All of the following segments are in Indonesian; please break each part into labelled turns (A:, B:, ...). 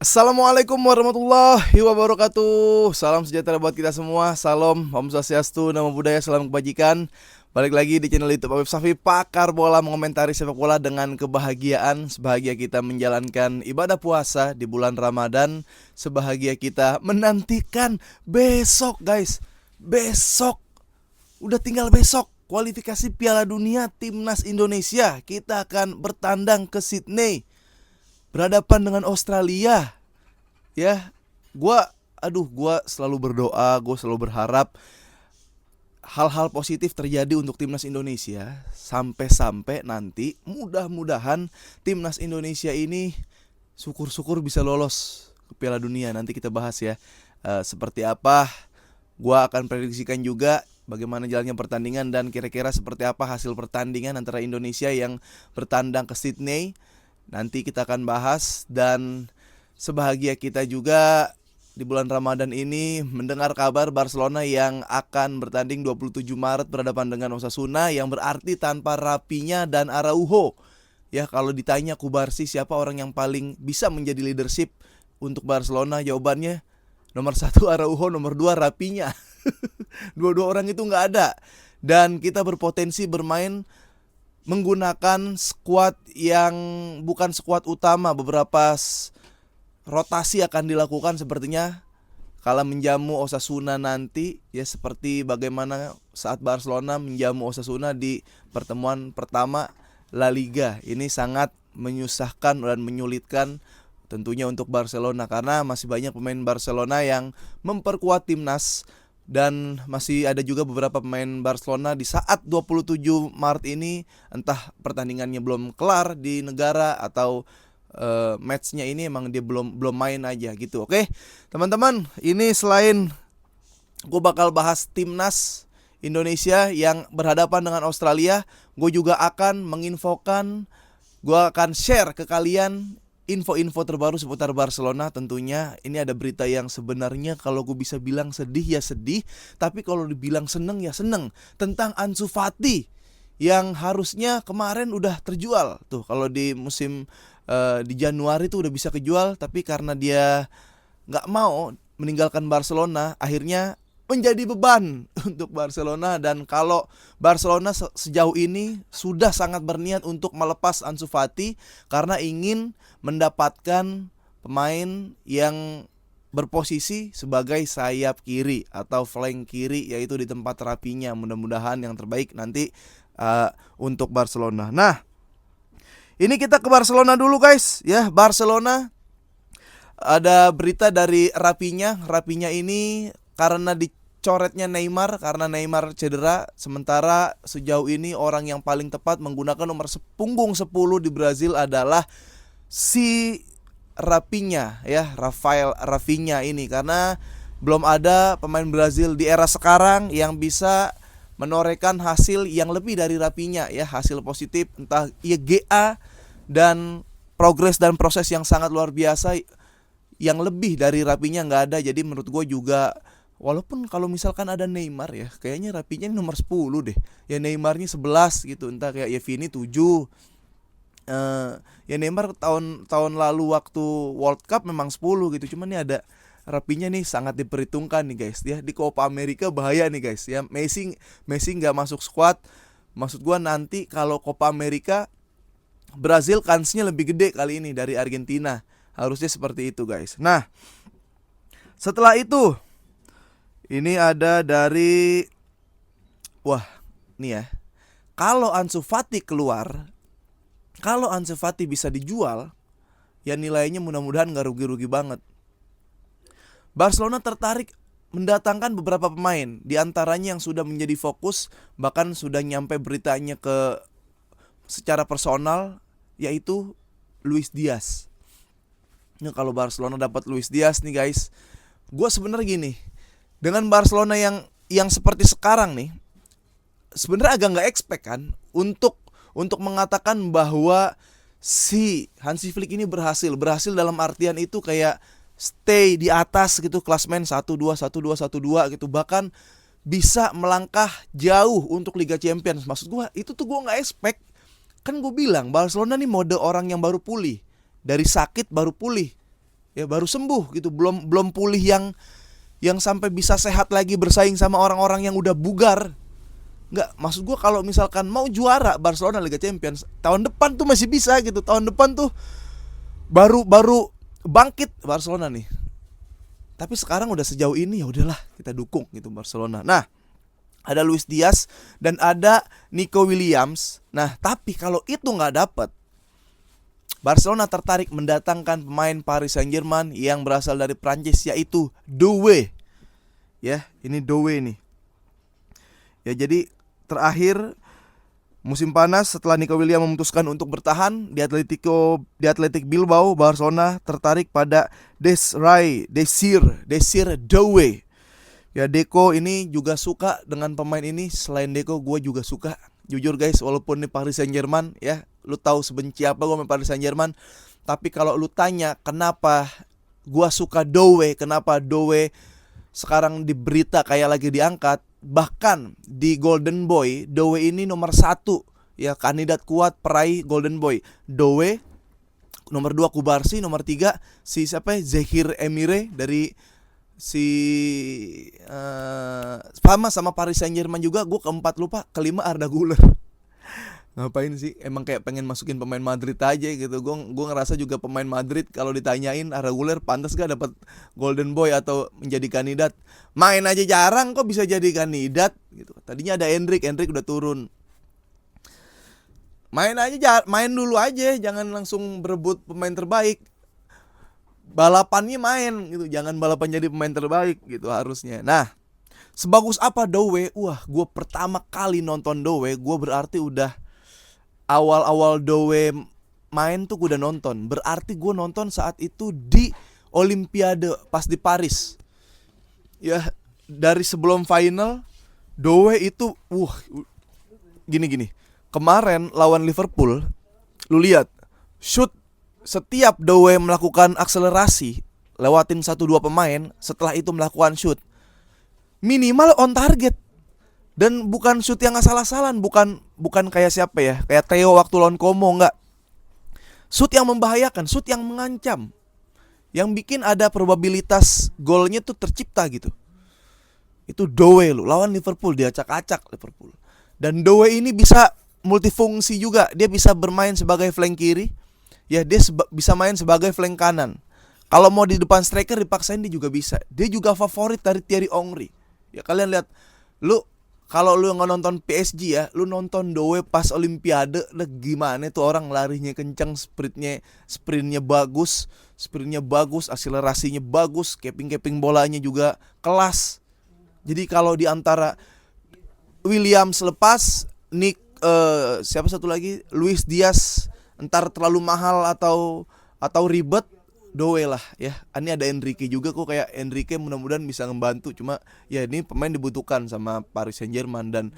A: Assalamualaikum warahmatullahi wabarakatuh. Salam sejahtera buat kita semua. Salam, Om Swastiastu, Namo Buddhaya, salam kebajikan. Balik lagi di channel YouTube Habib Safi, pakar bola mengomentari sepak bola dengan kebahagiaan. Sebahagia kita menjalankan ibadah puasa di bulan Ramadan. Sebahagia kita menantikan besok, guys. Besok, udah tinggal besok kualifikasi Piala Dunia Timnas Indonesia. Kita akan bertandang ke Sydney, berhadapan dengan Australia. Ya, gua selalu berdoa, gua selalu berharap hal-hal positif terjadi untuk timnas Indonesia sampai-sampai nanti mudah-mudahan timnas Indonesia ini syukur-syukur bisa lolos ke Piala Dunia. Nanti kita bahas ya seperti apa. Gua akan prediksikan juga bagaimana jalannya pertandingan dan kira-kira seperti apa hasil pertandingan antara Indonesia yang bertandang ke Sydney. Nanti kita akan bahas. Dan sebahagia kita juga di bulan Ramadan ini mendengar kabar Barcelona yang akan bertanding 27 Maret berhadapan dengan Osasuna, yang berarti tanpa Rapinya dan Araujo. Ya, kalau ditanya Kubarsi siapa orang yang paling bisa menjadi leadership untuk Barcelona, jawabannya nomor 1 Araujo, nomor 2 Rapinya. Dua-dua orang itu nggak ada. Dan kita berpotensi bermain menggunakan skuad yang bukan skuad utama. Beberapa rotasi akan dilakukan sepertinya kala menjamu Osasuna nanti, ya, seperti bagaimana saat Barcelona menjamu Osasuna di pertemuan pertama La Liga. Ini sangat menyusahkan dan menyulitkan tentunya untuk Barcelona, karena masih banyak pemain Barcelona yang memperkuat timnas. Dan masih ada juga beberapa pemain Barcelona di saat 27 Maret ini, entah pertandingannya belum kelar di negara atau matchnya ini emang dia belum main aja gitu. Oke teman-teman, ini selain gue bakal bahas timnas Indonesia yang berhadapan dengan Australia, gue juga akan menginfokan, gue akan share ke kalian info-info terbaru seputar Barcelona. Tentunya ini ada berita yang sebenarnya kalau gue bisa bilang sedih ya sedih, tapi kalau dibilang seneng ya seneng, tentang Ansu Fati yang harusnya kemarin udah terjual tuh. Kalau di musim di Januari tuh udah bisa kejual, tapi karena dia nggak mau meninggalkan Barcelona, akhirnya menjadi beban untuk Barcelona. Dan kalau Barcelona sejauh ini sudah sangat berniat untuk melepas Ansu Fati karena ingin mendapatkan pemain yang berposisi sebagai sayap kiri atau flank kiri, yaitu di tempat Rapinya. Mudah-mudahan yang terbaik nanti untuk Barcelona. Nah, ini kita ke Barcelona dulu guys ya. Barcelona, ada berita dari Rapinya. Rapinya ini karena dicoretnya Neymar, karena Neymar cedera. Sementara sejauh ini orang yang paling tepat menggunakan nomor punggung 10 di Brazil adalah si Rapinya ya, Rafinha ini, karena belum ada pemain Brazil di era sekarang yang bisa menorehkan hasil yang lebih dari Rafinha ya, hasil positif entah IGA dan progres dan proses yang sangat luar biasa yang lebih dari Rafinha nggak ada. Jadi menurut gue juga, walaupun kalau misalkan ada Neymar ya, kayaknya Rafinha ini nomor 10 deh. Ya Neymarnya 11 gitu, entah kayak ya Vini 7. Ya Neymar tahun lalu waktu World Cup memang 10 gitu. Cuman ini ada Rapinya nih, sangat diperhitungkan nih guys ya. Di Copa America bahaya nih guys ya. Messi nggak masuk squad. Maksud gua nanti kalau Copa America Brazil kansnya lebih gede kali ini dari Argentina. Harusnya seperti itu guys. Nah, setelah itu ini ada dari, wah nih ya, kalau Ansu Fati keluar, kalau Ansu Fati bisa dijual, ya nilainya mudah-mudahan gak rugi-rugi banget. Barcelona tertarik mendatangkan beberapa pemain, di antaranya yang sudah menjadi fokus, bahkan sudah nyampe beritanya ke secara personal, yaitu Luis Diaz. Nah, kalau Barcelona dapat Luis Diaz nih guys, gue sebenarnya gini, dengan Barcelona yang seperti sekarang nih, sebenarnya agak nggak expect kan untuk mengatakan bahwa si Hansi Flick ini berhasil dalam artian itu kayak stay di atas gitu, klasmen 1-2 1-2 1-2 gitu, bahkan bisa melangkah jauh untuk Liga Champions. Maksud gue itu tuh gue nggak expect. Kan gue bilang Barcelona nih mode orang yang baru pulih dari sakit, baru pulih ya, baru sembuh gitu, belum belum pulih yang sampai bisa sehat lagi bersaing sama orang-orang yang udah bugar. Nggak, maksud gue kalau misalkan mau juara Barcelona Liga Champions tahun depan tuh masih bisa gitu. Tahun depan tuh baru baru bangkit Barcelona nih. Tapi sekarang udah sejauh ini, ya udahlah kita dukung gitu Barcelona. Nah, ada Luis Diaz dan ada Nico Williams. Nah, tapi kalau itu nggak dapet, Barcelona tertarik mendatangkan pemain Paris Saint-Germain yang berasal dari Prancis, yaitu Doué. Ya, ini Doué nih. Ya, jadi terakhir musim panas setelah Nico Williams memutuskan untuk bertahan di Athletic Bilbao, Barcelona tertarik pada Desire Doué. Ya, Deco ini juga suka dengan pemain ini. Selain Deco, gue juga suka. Jujur guys, walaupun ini Paris Saint-Germain ya, lu tahu sebenci apa gue sama Paris Saint-Germain. Tapi kalau lu tanya kenapa gue suka Doué, kenapa Doué sekarang di berita kayak lagi diangkat, bahkan di Golden Boy, Doué ini nomor 1 ya, kandidat kuat peraih Golden Boy. Doué, nomor 2 Kubarsi, nomor 3 si siapa ya, Zahir Emire dari sama Paris Saint-Germain juga. Gue keempat lupa, kelima Arda Güler. Ngapain sih? Emang kayak pengen masukin pemain Madrid aja gitu. Gue ngerasa juga pemain Madrid kalau ditanyain Arda Güler pantas gak dapat Golden Boy atau menjadi kandidat. Main aja jarang kok bisa jadi kandidat gitu. Tadinya ada Endrick udah turun. Main dulu aja, jangan langsung berebut pemain terbaik. Balapannya main gitu, jangan balapan jadi pemain terbaik gitu harusnya. Nah, sebagus apa Doué? Wah, gue pertama kali nonton Doué, gue berarti udah awal-awal Doué main tuh gue udah nonton. Berarti gue nonton saat itu di Olimpiade pas di Paris. Ya, dari sebelum final Doué itu gini. Kemarin lawan Liverpool, lu lihat shoot. Setiap Doué melakukan akselerasi, lewatin 1-2 pemain, setelah itu melakukan shoot, minimal on target. Dan bukan shoot yang asal-asalan, bukan kayak siapa ya, kayak Theo waktu lawan Como, enggak. Shoot yang membahayakan, shoot yang mengancam, yang bikin ada probabilitas golnya tuh tercipta gitu. Itu Doué lu, lawan Liverpool, dia acak-acak Liverpool. Dan Doué ini bisa multifungsi juga, dia bisa bermain sebagai flank kiri. Ya, dia bisa main sebagai flank kanan. Kalau mau di depan striker dipaksain dia juga bisa. Dia juga favorit dari Thierry Henry. Ya, kalian lihat, kalau lu nggak nonton PSG ya, lu nonton Doué pas Olimpiade, gimana tuh orang larinya kencang, sprintnya bagus, akselerasinya bagus, keping bolanya juga kelas. Jadi kalau di antara Williams lepas, siapa satu lagi, Luis Diaz entar terlalu mahal atau ribet, Doué lah ya. Ini ada Enrique juga kok, kayak Enrique mudah-mudahan bisa membantu. Cuma ya ini pemain dibutuhkan sama Paris Saint-Germain dan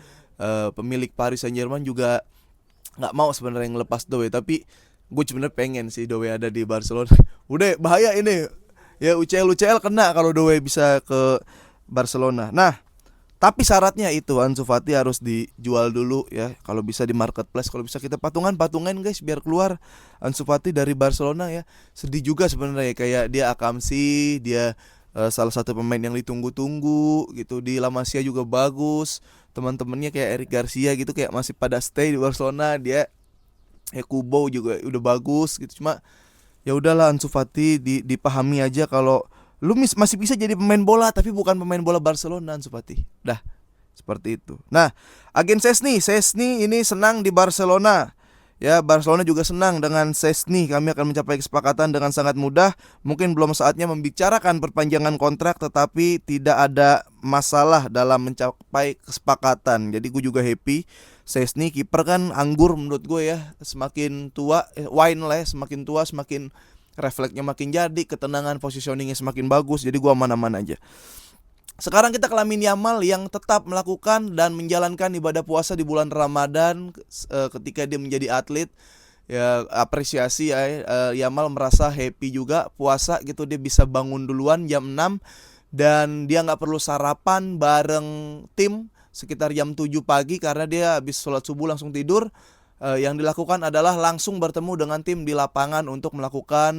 A: pemilik Paris Saint-Germain juga nggak mau sebenarnya ngelepas Doué. Tapi gue sebenarnya pengen sih Doué ada di Barcelona. Udah bahaya ini ya, UCL kena kalau Doué bisa ke Barcelona. Nah, tapi syaratnya itu Ansu Fati harus dijual dulu ya. Kalau bisa di marketplace, kalau bisa kita patungan guys biar keluar Ansu Fati dari Barcelona ya. Sedih juga sebenarnya, kayak dia Akamsi, dia salah satu pemain yang ditunggu-tunggu gitu. Di La Masia juga bagus. Teman-temannya kayak Eric Garcia gitu kayak masih pada stay di Barcelona. Dia Kubo juga udah bagus gitu. Cuma ya udahlah, Ansu Fati dipahami aja kalau lu masih bisa jadi pemain bola, tapi bukan pemain bola Barcelona Ansu Fati. Dah, seperti itu. Nah, agen Szczęsny ini senang di Barcelona. Ya, Barcelona juga senang dengan Szczęsny. Kami akan mencapai kesepakatan dengan sangat mudah. Mungkin belum saatnya membicarakan perpanjangan kontrak, tetapi tidak ada masalah dalam mencapai kesepakatan. Jadi gue juga happy. Szczęsny kiper kan anggur menurut gue ya. Semakin tua, wine lah ya, semakin tua semakin refleksnya makin jadi, ketenangan positioningnya semakin bagus. Jadi gue aman-aman aja. Sekarang kita ke Lamine Yamal yang tetap melakukan dan menjalankan ibadah puasa di bulan Ramadan ketika dia menjadi atlet. Ya, apresiasi ya. Yamal merasa happy juga puasa gitu, dia bisa bangun duluan jam 6 dan dia gak perlu sarapan bareng tim sekitar jam 7 pagi karena dia habis sholat subuh langsung tidur. yang dilakukan adalah langsung bertemu dengan tim di lapangan untuk melakukan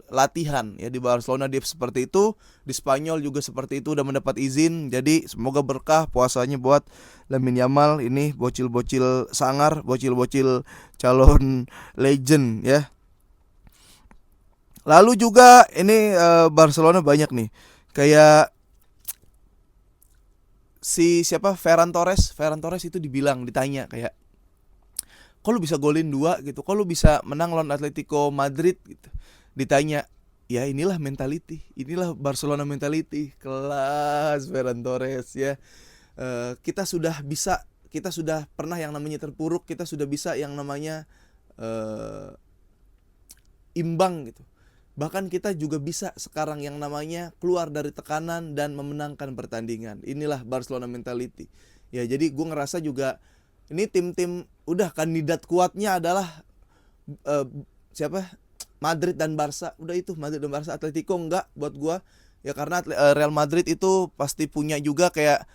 A: latihan. Ya, di Barcelona dia seperti itu, di Spanyol juga seperti itu, udah mendapat izin. Jadi semoga berkah puasanya buat Lamine Yamal ini, bocil-bocil sangar, bocil-bocil calon legend ya. Lalu juga ini Barcelona banyak nih, kayak si siapa, Ferran Torres itu ditanya kayak, kok lu bisa golin 2 gitu, kok lu bisa menang lawan Atletico Madrid gitu. Ditanya, ya inilah mentality, inilah Barcelona mentality, kelas Ferran Torres ya. Kita sudah pernah yang namanya terpuruk, kita sudah bisa yang namanya imbang gitu. Bahkan kita juga bisa sekarang yang namanya keluar dari tekanan dan memenangkan pertandingan. Inilah Barcelona mentality. Ya, jadi gue ngerasa juga ini tim-tim udah kandidat kuatnya adalah siapa? Madrid dan Barca. Udah itu, Madrid dan Barca. Atletico enggak buat gue. Ya karena Real Madrid itu pasti punya juga kayak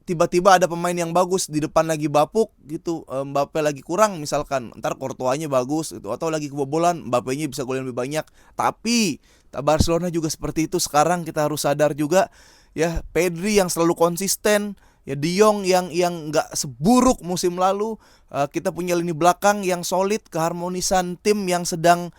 A: tiba-tiba ada pemain yang bagus di depan lagi bapuk gitu, Mbappe lagi kurang misalkan, ntar Courtois-nya bagus gitu, atau lagi kebobolan, Mbappe-nya bisa golin lebih banyak. Tapi Barcelona juga seperti itu sekarang, kita harus sadar juga ya. Pedri yang selalu konsisten, ya De Jong yang nggak seburuk musim lalu. Kita punya lini belakang yang solid, keharmonisan tim yang sedang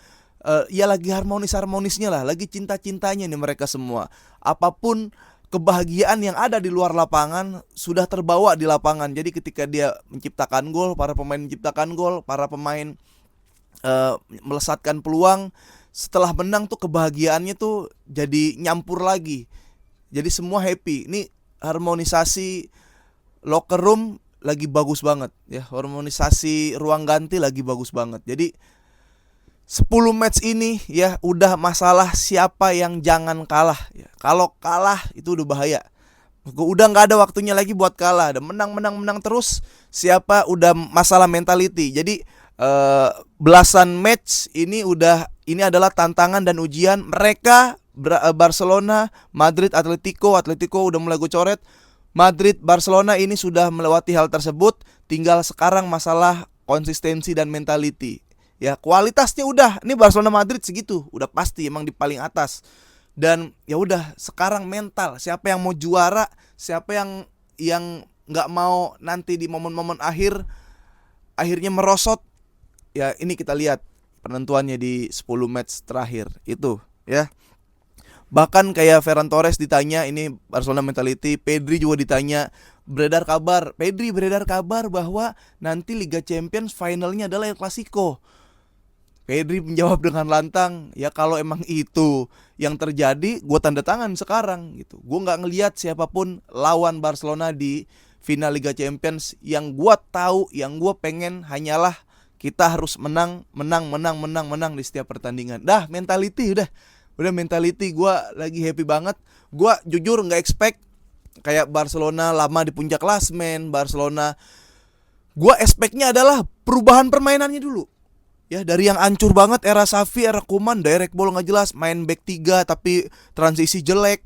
A: ya lagi harmonisnya lah, lagi cinta-cintanya nih mereka semua. Apapun kebahagiaan yang ada di luar lapangan sudah terbawa di lapangan. Jadi ketika dia menciptakan gol, para pemain menciptakan gol, para pemain melesatkan peluang, setelah menang tuh kebahagiaannya tuh jadi nyampur lagi. Jadi semua happy. Ini harmonisasi locker room lagi bagus banget ya. Harmonisasi ruang ganti lagi bagus banget. Jadi 10 match ini ya udah masalah siapa yang jangan kalah ya. Kalau kalah itu udah bahaya. Udah nggak ada waktunya lagi buat kalah. Ada menang terus. Siapa udah masalah mentality. Jadi belasan match ini adalah tantangan dan ujian mereka. Barcelona, Madrid, Atletico udah mulai gue coret. Madrid, Barcelona ini sudah melewati hal tersebut. Tinggal sekarang masalah konsistensi dan mentality. Ya kualitasnya udah, ini Barcelona Madrid segitu, udah pasti emang di paling atas. Dan ya udah sekarang mental, siapa yang mau juara, siapa yang nggak mau nanti di momen-momen akhirnya merosot. Ya ini kita lihat penentuannya di 10 match terakhir itu ya. Bahkan kayak Ferran Torres ditanya, ini Barcelona mentality. Pedri juga ditanya, Pedri beredar kabar bahwa nanti Liga Champions finalnya adalah El Clasico. Pedri menjawab dengan lantang, ya kalau emang itu yang terjadi, gue tanda tangan sekarang gitu. Gue nggak ngelihat siapapun lawan Barcelona di final Liga Champions. Yang gue tahu, yang gue pengen hanyalah kita harus menang di setiap pertandingan. Dah mentality udah mentality. Gue lagi happy banget. Gue jujur nggak expect kayak Barcelona lama di puncak klasmen. Barcelona, gue expectnya adalah perubahan permainannya dulu. Ya dari yang hancur banget era Xavi, era Koeman, direct ball nggak jelas, main back 3 tapi transisi jelek.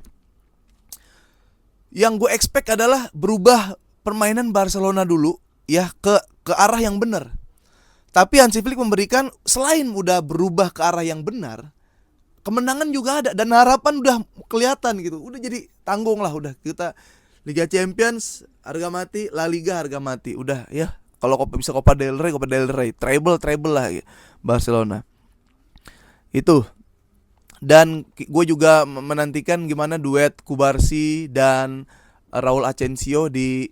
A: Yang gue expect adalah berubah permainan Barcelona dulu ya ke arah yang benar. Tapi Hansi Flick memberikan, selain udah berubah ke arah yang benar, kemenangan juga ada dan harapan udah kelihatan gitu. Udah jadi tanggung lah, udah kita Liga Champions harga mati, La Liga harga mati, udah ya. Kalau bisa Copa del Rey, treble lah ya, Barcelona. Itu. Dan gue juga menantikan gimana duet Cubarsí dan Raúl Asensio di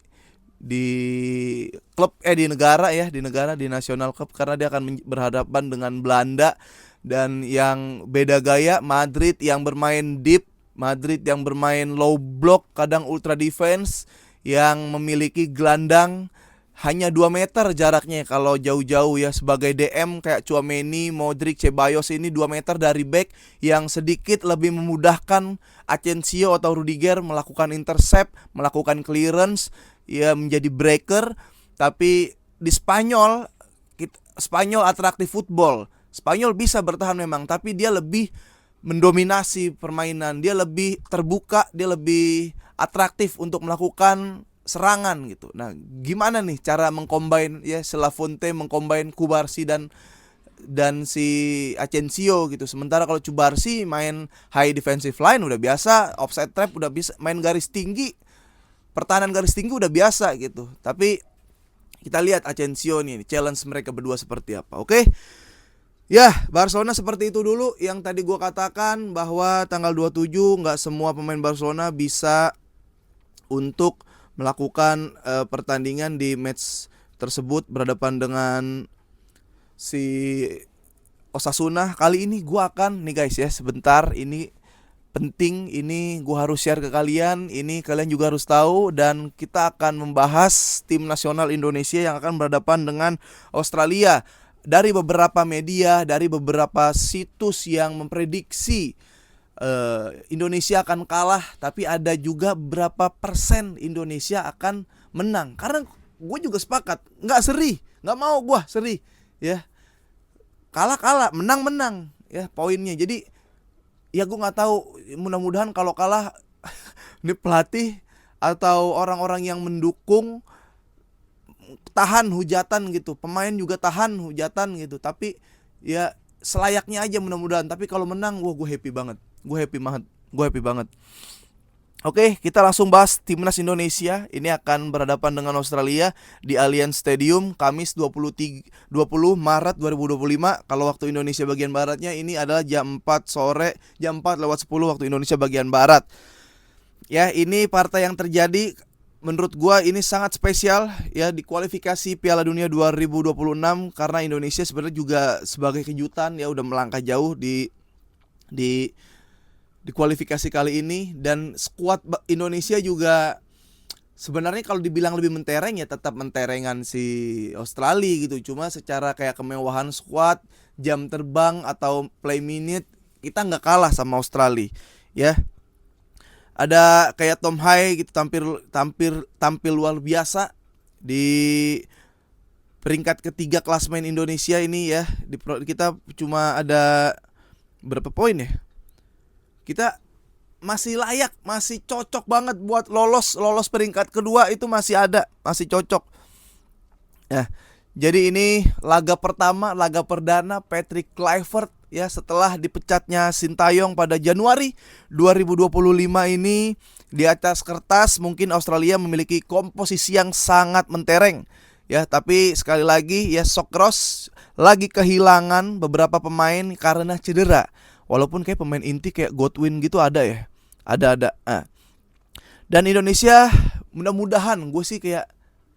A: klub di negara di National Cup, karena dia akan berhadapan dengan Belanda. Dan yang beda gaya, Madrid yang bermain deep, Madrid yang bermain low block, kadang ultra defense, yang memiliki gelandang hanya 2 meter jaraknya kalau jauh-jauh ya. Sebagai DM kayak Tchouaméni, Modric, Ceballos ini 2 meter dari back, yang sedikit lebih memudahkan Asensio atau Rudiger melakukan intercept, melakukan clearance, ya menjadi breaker. Tapi di Spanyol atraktif football. Spanyol bisa bertahan memang, tapi dia lebih mendominasi permainan, dia lebih terbuka, dia lebih atraktif untuk melakukan serangan gitu. Nah, gimana nih cara mengcombine ya Selafonte mengcombine Cubarsí dan si Asensio gitu. Sementara kalau Cubarsí main high defensive line udah biasa, offside trap udah bisa, main garis tinggi, pertahanan garis tinggi udah biasa gitu. Tapi kita lihat Asensio nih challenge mereka berdua seperti apa. Oke. Ya, Barcelona seperti itu dulu yang tadi gue katakan bahwa tanggal 27 nggak semua pemain Barcelona bisa untuk melakukan pertandingan di match tersebut berhadapan dengan si Osasuna. Kali ini gue akan nih guys ya, sebentar, ini penting, ini gue harus share ke kalian, ini kalian juga harus tahu, dan kita akan membahas tim nasional Indonesia yang akan berhadapan dengan Australia. Dari beberapa media, dari beberapa situs yang memprediksi Indonesia akan kalah, tapi ada juga berapa persen Indonesia akan menang. Karena gue juga sepakat, nggak seri, nggak mau gue seri, ya kalah, menang ya poinnya. Jadi ya gue nggak tahu, mudah-mudahan kalau kalah ini pelatih atau orang-orang yang mendukung tahan hujatan gitu, pemain juga tahan hujatan gitu. Tapi ya selayaknya aja mudah-mudahan. Tapi kalau menang, wah gue happy banget. Oke, kita langsung bahas timnas Indonesia. Ini akan berhadapan dengan Australia di Allianz Stadium Kamis 20 Maret 2025. Kalau waktu Indonesia bagian baratnya ini adalah jam 4 sore, jam 4:10 waktu Indonesia bagian barat. Ya, ini partai yang terjadi menurut gua ini sangat spesial ya di kualifikasi Piala Dunia 2026, karena Indonesia sebenarnya juga sebagai kejutan ya udah melangkah jauh di kualifikasi kali ini. Dan skuad Indonesia juga sebenarnya kalau dibilang lebih mentereng ya tetap menterengan si Australia gitu. Cuma secara kayak kemewahan skuad, jam terbang atau play minute, kita nggak kalah sama Australia ya. Ada kayak Tom Hai gitu, tampil luar biasa di peringkat ketiga klasmen Indonesia ini ya. Kita cuma ada berapa poin ya? Kita masih layak, masih cocok banget buat lolos peringkat kedua, itu masih masih cocok. Ya. Jadi ini laga pertama, laga perdana Patrick Kluivert ya setelah dipecatnya Sintayong pada Januari 2025 ini. Di atas kertas mungkin Australia memiliki komposisi yang sangat mentereng ya, tapi sekali lagi ya Sokros lagi kehilangan beberapa pemain karena cedera. Walaupun kayak pemain inti kayak Godwin gitu ada ya. Ada. Dan Indonesia mudah-mudahan gue sih kayak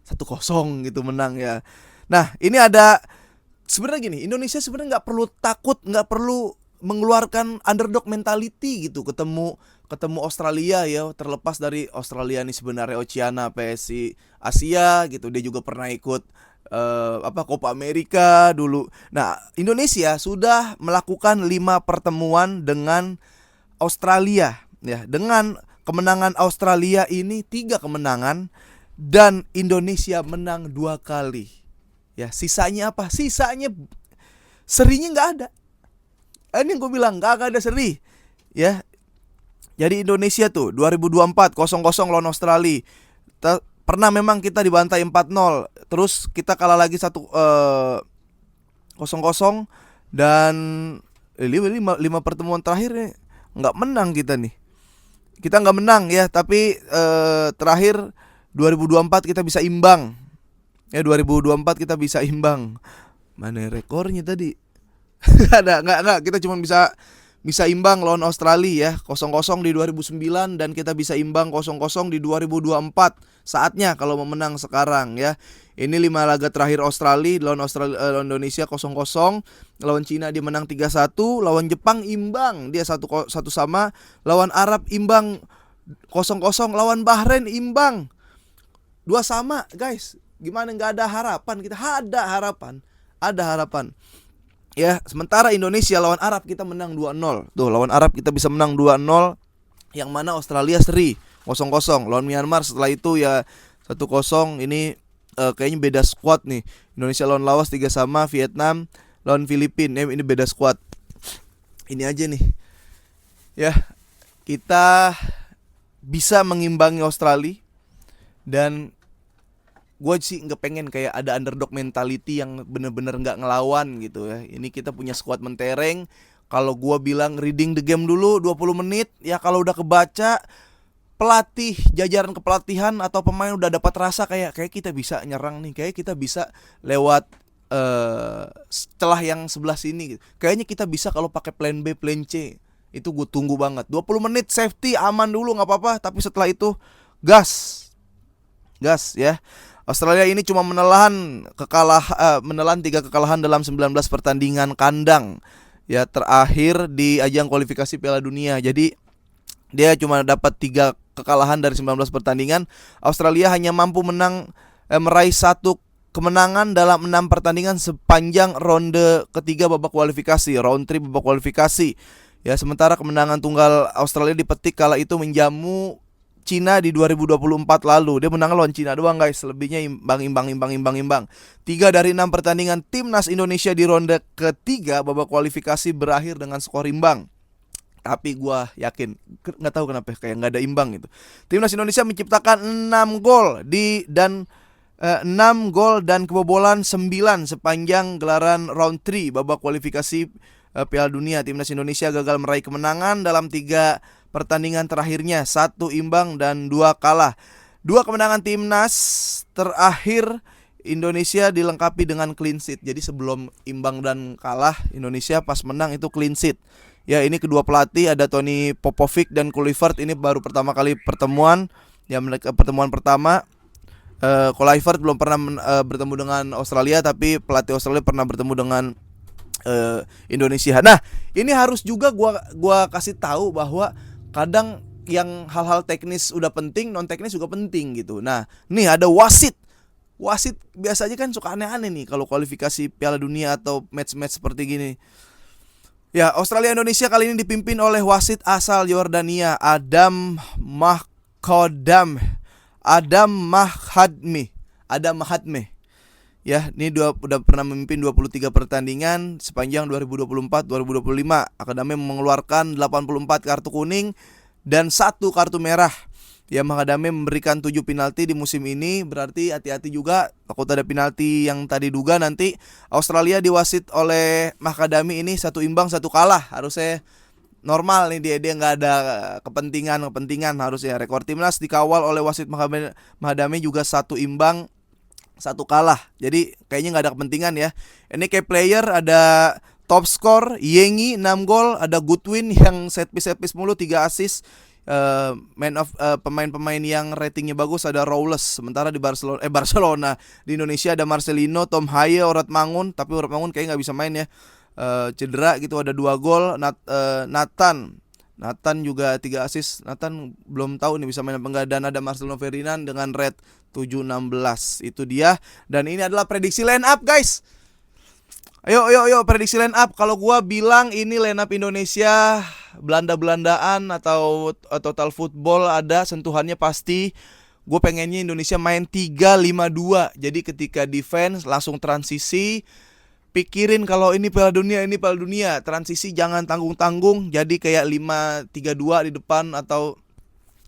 A: 1-0 gitu menang ya. Nah, ini ada sebenarnya gini, Indonesia sebenarnya nggak perlu takut, nggak perlu mengeluarkan underdog mentality gitu ketemu Australia ya. Terlepas dari Australia nih sebenarnya Oceana PSI Asia gitu, dia juga pernah ikut Copa America dulu. Nah, Indonesia sudah melakukan 5 pertemuan dengan Australia ya. Dengan kemenangan Australia ini 3 kemenangan dan Indonesia menang 2 kali. Ya, sisanya apa? Sisanya serinya nggak ada. Ini gue bilang nggak ada seri. Ya, jadi Indonesia tuh 2024 0-0 lawan Australia. Pernah memang kita dibantai 4-0. Terus kita kalah lagi 0-0 dan 5 pertemuan terakhir nih nggak menang kita nih. Kita nggak menang ya, tapi terakhir 2024 kita bisa imbang. Ya 2024 kita bisa imbang. Mana rekornya tadi? Enggak, kita cuma bisa imbang lawan Australia ya. 0-0 di 2009 dan kita bisa imbang 0-0 di 2024. Saatnya kalau mau menang sekarang ya. Ini 5 laga terakhir Australia lawan Indonesia 0-0, lawan Cina dia menang 3-1, lawan Jepang imbang dia 1-1 sama, lawan Arab imbang 0-0, lawan Bahrain imbang 2 sama, guys. Gimana nggak ada harapan? Kita ada harapan. Ya, sementara Indonesia lawan Arab kita menang 2-0. Tuh, lawan Arab kita bisa menang 2-0. Yang mana Australia seri 0-0. Lawan Myanmar setelah itu ya 1-0. Ini kayaknya beda squad nih. Indonesia lawan Laos 3 sama, Vietnam lawan Filipina. Ini beda squad. Ini aja nih. Ya, kita bisa mengimbangi Australia. Dan gue sih nggak pengen kayak ada underdog mentality yang bener-bener nggak ngelawan gitu ya. Ini kita punya squad mentereng. Kalau gue bilang reading the game dulu 20 menit, ya kalau udah kebaca, pelatih, jajaran kepelatihan atau pemain udah dapat rasa kayak kita bisa nyerang nih, kayak kita bisa lewat celah yang sebelah sini gitu. Kayaknya kita bisa kalau pakai plan B, plan C. Itu gue tunggu banget. 20 menit safety aman dulu nggak apa-apa, tapi setelah itu gas. Gas ya. Australia ini cuma menelan 3 kekalahan dalam 19 pertandingan kandang. Ya, terakhir di ajang kualifikasi Piala Dunia. Jadi dia cuma dapat 3 kekalahan dari 19 pertandingan. Australia hanya mampu meraih 1 kemenangan dalam 6 pertandingan sepanjang ronde ketiga babak kualifikasi, round 3 babak kualifikasi. Ya, sementara kemenangan tunggal Australia dipetik kala itu menjamu Cina di 2024 lalu. Dia menang lawan Cina doang guys, selebihnya imbang. 3 dari 6 pertandingan timnas Indonesia di ronde ketiga babak kualifikasi berakhir dengan skor imbang. Tapi gue yakin, gak tahu kenapa kayak gak ada imbang gitu. Timnas Indonesia menciptakan 6 gol dan 6 gol dan kebobolan 9 sepanjang gelaran round 3 babak kualifikasi Piala Dunia. Timnas Indonesia gagal meraih kemenangan dalam 3 pertandingan terakhirnya, 1 imbang dan 2 kalah. 2 kemenangan timnas terakhir Indonesia dilengkapi dengan clean sheet. Jadi sebelum imbang dan kalah, Indonesia pas menang itu clean sheet. Ya, ini kedua pelatih, ada Tony Popovic dan Kluivert. Ini baru pertama kali pertemuan. Ya, mereka pertemuan pertama. Kluivert belum pernah bertemu dengan Australia, tapi pelatih Australia pernah bertemu dengan Indonesia. Nah, ini harus juga gua kasih tahu bahwa kadang yang hal-hal teknis udah penting, non teknis juga penting gitu. Nah, nih ada wasit. Wasit biasanya kan suka aneh-aneh nih kalau kualifikasi Piala Dunia atau match-match seperti gini. Ya, Australia Indonesia kali ini dipimpin oleh wasit asal Yordania, Adam Mahdme. Ya, ini udah pernah memimpin 23 pertandingan sepanjang 2024-2025. Akademi mengeluarkan 84 kartu kuning dan 1 kartu merah. Ya, Akademi memberikan 7 penalti di musim ini. Berarti hati-hati juga, takut ada penalti yang tadi duga nanti. Australia diwasit oleh Akademi ini 1 imbang 1 kalah. Harusnya normal nih, dia nggak ada kepentingan harusnya. Rekor timnas dikawal oleh wasit Mahadami juga 1 imbang 1 kalah. Jadi kayaknya nggak ada kepentingan ya. Ini kayak player ada top score Yengi 6 gol, ada Goodwin yang set piece mulu 3 assist. Pemain-pemain yang ratingnya bagus ada Rowles. Sementara di Barcelona di Indonesia ada Marcelino, Tom Haye, Orat Mangun. Tapi Orat Mangun kayaknya nggak bisa main ya. Cedera gitu, ada 2 gol. Nathan juga 3 assist. Nathan belum tahu nih bisa main apa enggak. Dan ada Marcelo Ferdinand dengan red 7-16. Itu dia. Dan ini adalah prediksi line up guys. Ayo prediksi line up. Kalau gua bilang ini line up Indonesia Belanda-Belandaan atau total football, ada sentuhannya pasti. Gue pengennya Indonesia main 3-5-2. Jadi ketika defense langsung transisi. Pikirin kalau ini Piala Dunia, transisi jangan tanggung-tanggung. Jadi kayak 5-3-2 di depan atau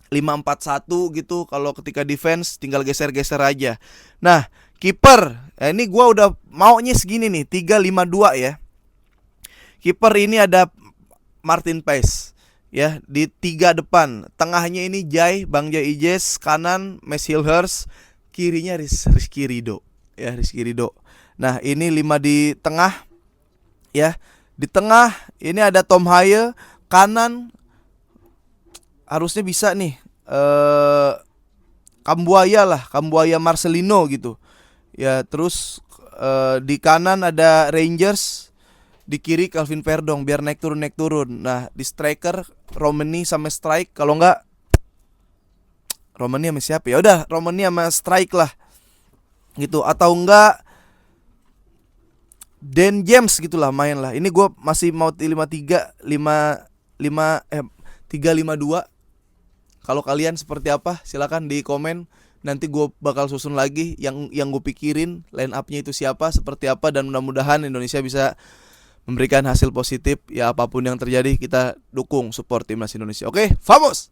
A: 5-4-1 gitu. Kalau ketika defense tinggal geser-geser aja. Nah, kiper, ini gua udah maunya segini nih, 3-5-2 ya. Kiper ini ada Martin Paes ya di 3 depan. Tengahnya ini Bang Jai Ijes, kanan Mes Hilhers, kirinya Rizky Ridho. Ya, Rizky Ridho. Nah, ini 5 di tengah. Ya. Di tengah ini ada Tom Haye, kanan harusnya bisa nih Kambuaya Marcelino gitu. Ya, terus di kanan ada Rangers, di kiri Calvin Verdong biar naik turun. Nah, di striker Romani sama Strike, kalau enggak Romani sama siapa? Ya udah, Romani sama Strike lah. Gitu, atau enggak Dan James gitulah main lah. Ini gue masih mau 3-5-2. Kalau kalian seperti apa? Silakan di komen. Nanti gue bakal susun lagi yang gue pikirin line up-nya itu siapa, seperti apa, dan mudah-mudahan Indonesia bisa memberikan hasil positif. Ya, apapun yang terjadi kita dukung support timnas Indonesia. Oke, vamos.